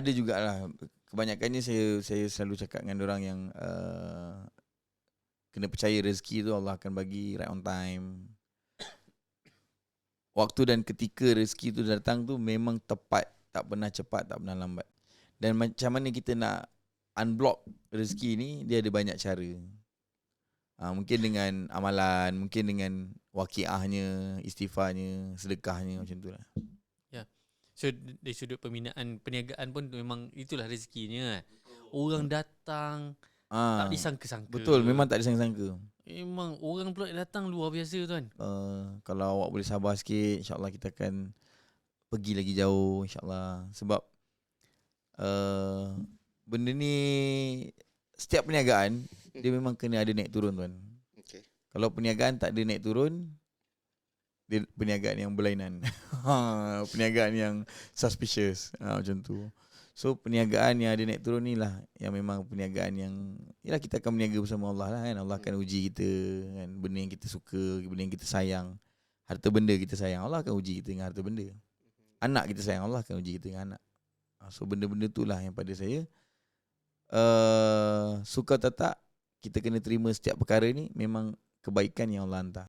ada jugalah. Kebanyakannya saya selalu cakap dengan orang yang kena percaya rezeki tu Allah akan bagi right on time. Waktu dan ketika rezeki tu datang tu memang tepat, tak pernah cepat, tak pernah lambat. Dan macam mana kita nak unblock rezeki ni, dia ada banyak cara. Mungkin dengan amalan, mungkin dengan waqiahnya, istighfarnya, sedekahnya, macam tu lah. So dari sudut perniagaan pun memang itulah rezekinya. Orang datang tak disangka-sangka. Betul, memang tak disangka-sangka. Memang orang pula datang luar biasa tuan. Kalau awak boleh sabar sikit, insyaAllah kita akan pergi lagi jauh, insyaAllah. Sebab benda ni, setiap perniagaan dia memang kena ada naik turun tuan. Okay. Kalau perniagaan tak ada naik turun, dia perniagaan yang berlainan. Perniagaan yang suspicious, macam tu. So perniagaan yang ada naik turun ni lah yang memang perniagaan yang, yalah, kita akan berniaga bersama Allah lah kan. Allah akan uji kita kan, benda yang kita suka, benda yang kita sayang. Harta benda kita sayang, Allah akan uji kita dengan harta benda. Anak kita sayang, Allah akan uji kita dengan anak. So benda-benda tu lah yang pada saya, suka atau tak, kita kena terima setiap perkara ni memang kebaikan yang Allah hantar.